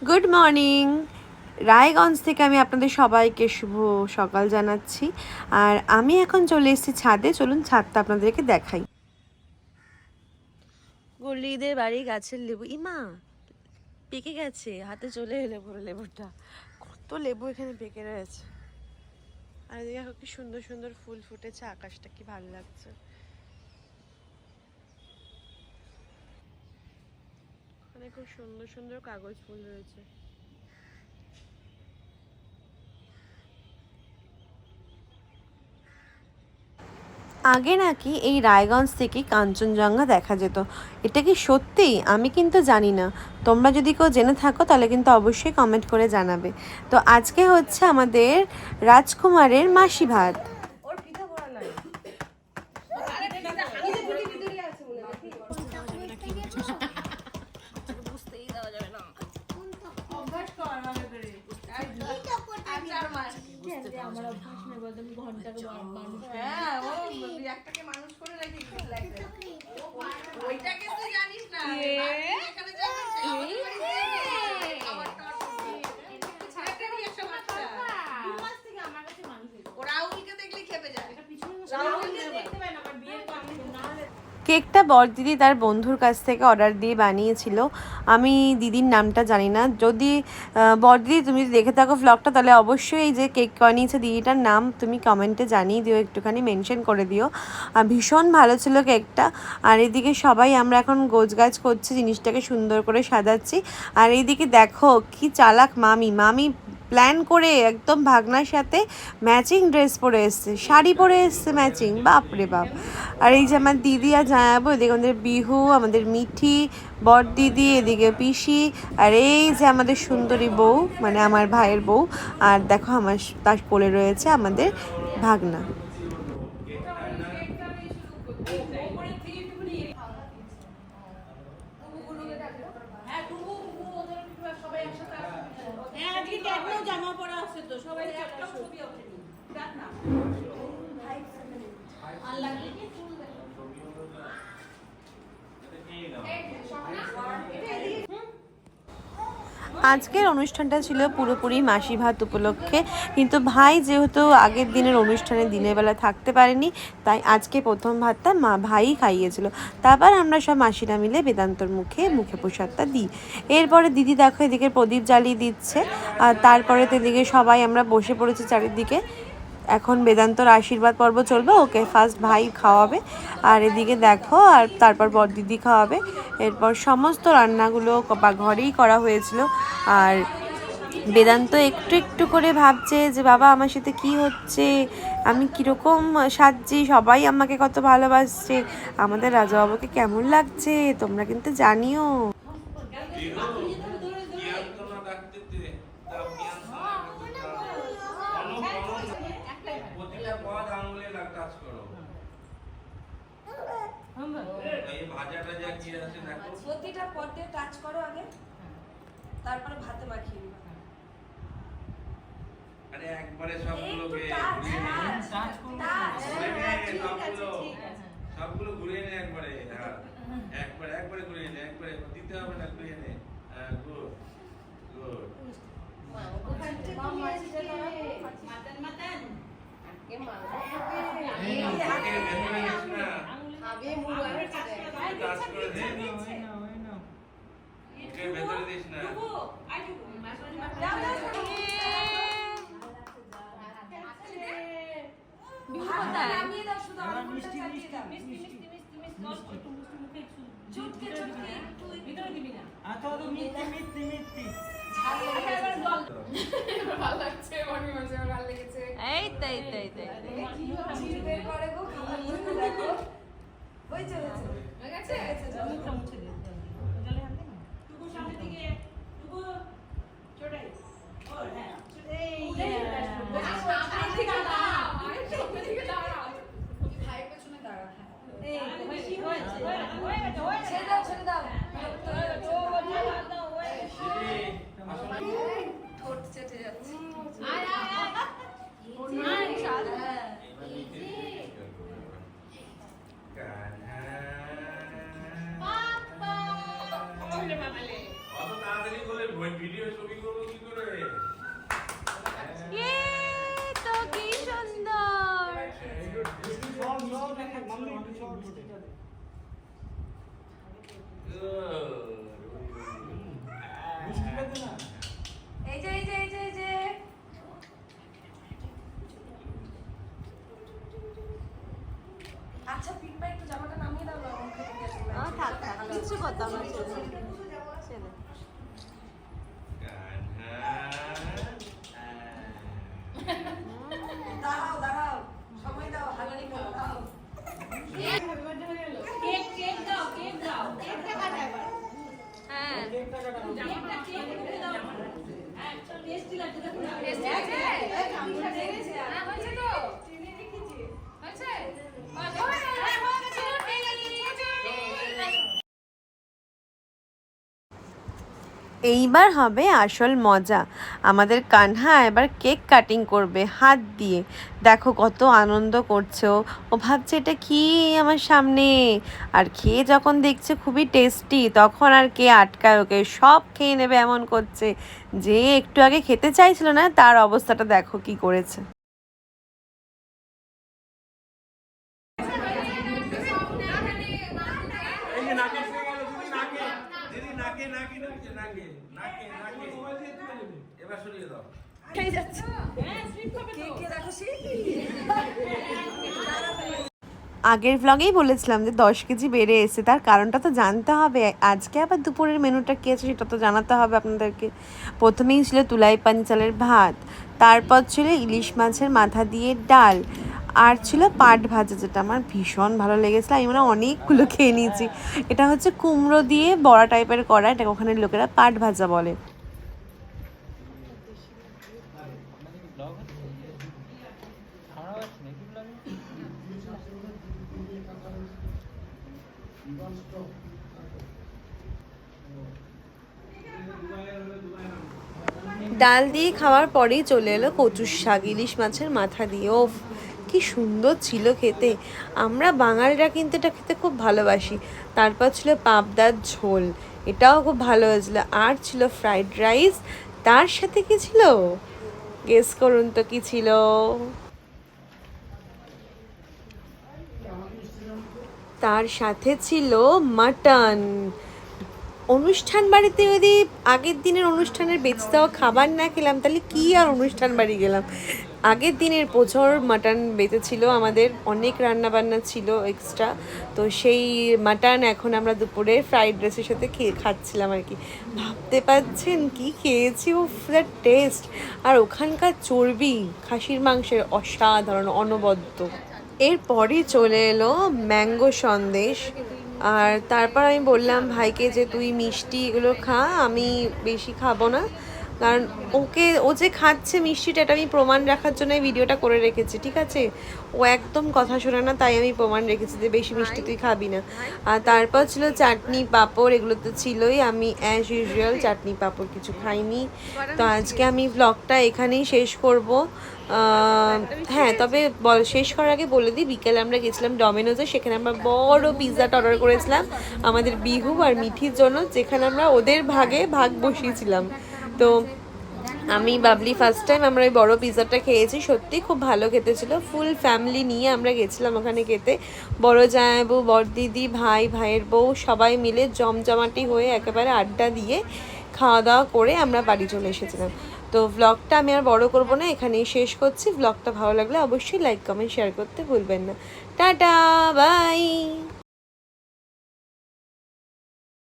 Good morning. Raiganj থেকে আমি আপনাদের সবাইকে শুভ সকাল জানাচ্ছি। আর আমি এখন চলে এসেছি ছাদে। চলুন ছাদটা আপনাদেরকে দেখাই। গলিদের বাড়ি গাছের লেবু, ইমা পেকে গেছে, হাতে চলে এলো পুরো লেবুটা। কত লেবু এখানে পেকে রয়েছে। আর দেখো কি সুন্দর সুন্দর ফুল ফুটেছে, আকাশটা কি ভালো লাগছে। ওখানে খুব সুন্দর সুন্দর কাগজ ফুল রয়েছে। আগে নাকি এই রায়গঞ্জ থেকে কাঞ্চনজঙ্ঘা দেখা যেত। এটা কি সত্যি? আমি কিন্তু জানি না। তোমরা যদি কেউ জেনে থাকো তাহলে কিন্তু অবশ্যই কমেন্ট করে জানাবে। তো আজকে হচ্ছে আমাদের রাজকুমারের মাসি ভাত। কেকটা বড়দিদি তার বন্ধুর কাছ থেকে অর্ডার দিয়ে বানিয়েছিল। আমি দিদির নামটা জানি না। যদি বড়দিদি তুমি যদি দেখে থাকো ভ্লগটা, তাহলে অবশ্যই এই যে কেক বানিয়েছে দিদিটার নাম তুমি কমেন্টে জানিয়ে দিও, একটুখানি মেনশন করে দিও। আর ভীষণ ভালো ছিল কেকটা। আর এদিকে সবাই আমরা এখন গোছগাছ করছি, জিনিসটাকে সুন্দর করে সাজাচ্ছি। আর এইদিকে দেখো কি চালাক মামি, মামি প্ল্যান করে একদম ভাগনার সাথে ম্যাচিং ড্রেস পরে এসছে, শাড়ি পরে এসছে ম্যাচিং, বাপরে বাপ। আর এই যে আমার দিদি আর জানাবো, এদিকে আমাদের বিহু, আমাদের মিঠি বর দিদি, এদিকে পিসি, আর এই যে আমাদের সুন্দরী বউ মানে আমার ভাইয়ের বউ। আর দেখো আমার তার কোলে রয়েছে আমাদের ভাগনা। জামা পরা আছে তো সবাই একটা ছবি ওঠেনি দেখ না আর লাগলে কি ফুল দেখো আজকের অনুষ্ঠানটা ছিল পুরোপুরি মাসি ভাত উপলক্ষে, কিন্তু ভাই যেহেতু আগের দিনের অনুষ্ঠানে দিনের বেলা থাকতে পারেনি, তাই আজকে প্রথম ভাতটা ভাই খাইয়েছিল। তারপর আমরা সব মাসিরা মিলে বেদান্তর মুখে প্রসাদটা দিই। এরপরে দিদি দেখো এদিকে প্রদীপ জ্বালিয়ে দিচ্ছে। আর তারপরে তো এদিকে সবাই আমরা বসে পড়েছি চারিদিকে। এখন বেদান্তর আশীর্বাদ পর্ব চলবে, ওকে ফার্স্ট ভাই খাওয়াবে, আর এদিকে দেখো আর তারপর বর দিদি খাওয়াবে। এরপর সমস্ত রান্নাগুলো ঘরেই করা হয়েছিল। আর বেদান্ত একটু একটু করে ভাবছে যে বাবা আমার সাথে কি হচ্ছে, আমি কীরকম সাজছি, সবাই আমাকে কত ভালোবাসছে, আমাদের রাজাবাবুকে কেমন লাগছে তোমরা কিন্তু জানিও। প্রতিটা পদে টাচ করো আগে, তারপরে ভাতে মাখিয়ে দিবা। আরে একবারে সবগুলোকে সবগুলো ঘুরিয়ে নে একবারে। হ্যাঁ একবারে একবারে ঘুরিয়ে নে, একবারে দিতে হবে না, ঘুরিয়ে নে। হ্যাঁ গুড গুড। মাতন মাতন কে মা এই ভেতরে নিস না, আবে মুড় আছে টাচ করে দে না না ওকে ভেতরে দিস না। ঠোঁট চেটে যাচ্ছে। ভিডিও ছবি করবো কি করে? তো কি সুন্দর। এই যে এই যে এই যে এই যে আচ্ছা পিকটা একটু জামাটা নামিয়ে দাও না থাক থাক কিছু করতাম না ছেলে দাঁড়াও দাঁড়াও সময় দাও হালানি করো দাও কেক কেক দাও কেক দাও কেকটা কাটা এবার হ্যাঁ কেকটা দাও হ্যাঁ চল টেস্টি লাগছে দেখো টেস্টি আছে এই কামটা দেখেছি না হয়েছে তো চিনি রেখেছি হয়েছে এইবার হবে আসল মজা। আমাদের কানহা এবার কেক কাটিং করবে হাত দিয়ে। দেখো কত আনন্দ করছে ও। ও ভাবছে এটা কি আমার সামনে। আর খেয়ে যখন দেখছে খুবই টেস্টি, তখন আর কে আটকায় ওকে, সব খেয়ে নেবে এমন করছে। যে একটু আগে খেতে চাইছিল না, তার অবস্থাটা দেখো কি করেছে। এবার সরিয়ে দাও। খেয়ে যাচ্ছে কে কে দেখো সে আগের ভ্লগেই বলেছিলাম যে 10 কেজি বেড়ে এসে, তার কারণটা তো জানতে হবে। আজকে আবার দুপুরের মেনুটা কী আছে সেটা তো জানাতে হবে আপনাদেরকে। প্রথমেই ছিল তুলাই পাঞ্চালের ভাত, তারপর ছিল ইলিশ মাছের মাথা দিয়ে ডাল, আর ছিল পাট ভাজা, যেটা আমার ভীষণ ভালো লেগেছিলো। আমি মানে অনেকগুলো খেয়ে নিয়েছি। এটা হচ্ছে কুমড়ো দিয়ে বড়া টাইপের করা, এটা ওখানে লোকেরা পাট ভাজা বলে। ডাল দিয়ে খাওয়ার পরেই চলে এলো কচুর শাক ইলিশ মাছের মাথা দিয়ে। ও কি সুন্দর ছিল খেতে। আমরা বাঙালিরা কিন্তু এটা খেতে খুব ভালোবাসি। তারপর ছিল পাবদার ঝোল, এটাও খুব ভালো হয়েছিল। আর ছিল ফ্রাইড রাইস, তার সাথে কি ছিল গেস করুন তো কি ছিল। তার সাথে ছিল মাটন। অনুষ্ঠান বাড়িতে যদি আগের দিনের অনুষ্ঠানের বেঁচে দেওয়া খাবার না খেলাম, তাহলে কি আর অনুষ্ঠান বাড়ি গেলাম। আগের দিনের প্রচুর মাটন বেঁচেছিল, আমাদের অনেক রান্নাবান্না ছিল এক্সট্রা। তো সেই মাটন এখন আমরা দুপুরে ফ্রাইড রাইসের সাথে খাচ্ছিলাম আর কি। ভাবতে পারছেন কি খেয়েছি, ও দ্য টেস্ট। আর ওখানকার চর্বি খাসির মাংসের অসাধারণ, অনবদ্য। এরপরই চলে এলো ম্যাঙ্গো সন্দেশ। আর তারপর আমি বললাম ভাইকে যে তুই মিষ্টি এগুলো খা, আমি বেশি খাবো না। কারণ ও যে খাচ্ছে মিষ্টিটা, এটা আমি প্রমাণ রাখার জন্য এই ভিডিওটা করে রেখেছি, ঠিক আছে। ও একদম কথা শোনে না, তাই আমি প্রমাণ রেখেছি যে বেশি মিষ্টি তুই খাবি না। আর তারপর ছিল চাটনি পাঁপড়, এগুলো তো ছিলই। আমি অ্যাজ ইউজুয়াল চাটনি পাঁপড় কিছু খাইনি। তো আজকে আমি ব্লগটা এখানেই শেষ করব। হ্যাঁ, তবে শেষ করার আগে বলে দিই, বিকেলে আমরা গেছিলাম ডমিনোজে। সেখানে আমরা বড় পিৎজাটা অর্ডার করেছিলাম আমাদের বিহু আর মিঠির জন্য, যেখানে আমরা ওদের ভাগে ভাগ বসিয়েছিলাম। তো আমি বাবলি ফার্স্ট টাইম আমরা ওই বড়ো পিৎজাটা খেয়েছি, সত্যি খুব ভালো খেতে ছিল। ফুল ফ্যামিলি নিয়ে আমরা গেছিলাম ওখানে খেতে। বড় জামাইবাবু, বড়দিদি, ভাই, ভাইয়ের বউ সবাই মিলে জমজমাটি হয়ে একেবারে আড্ডা দিয়ে খাওয়া দাওয়া করে আমরা বাড়ি চলে এসেছিলাম। তো ব্লগটা আমি আর বড় করব না, এখানেই শেষ করছি। ব্লগটা ভালো লাগলে অবশ্যই লাইক কমেন্ট শেয়ার করতে ভুলবেন না। Tata, by.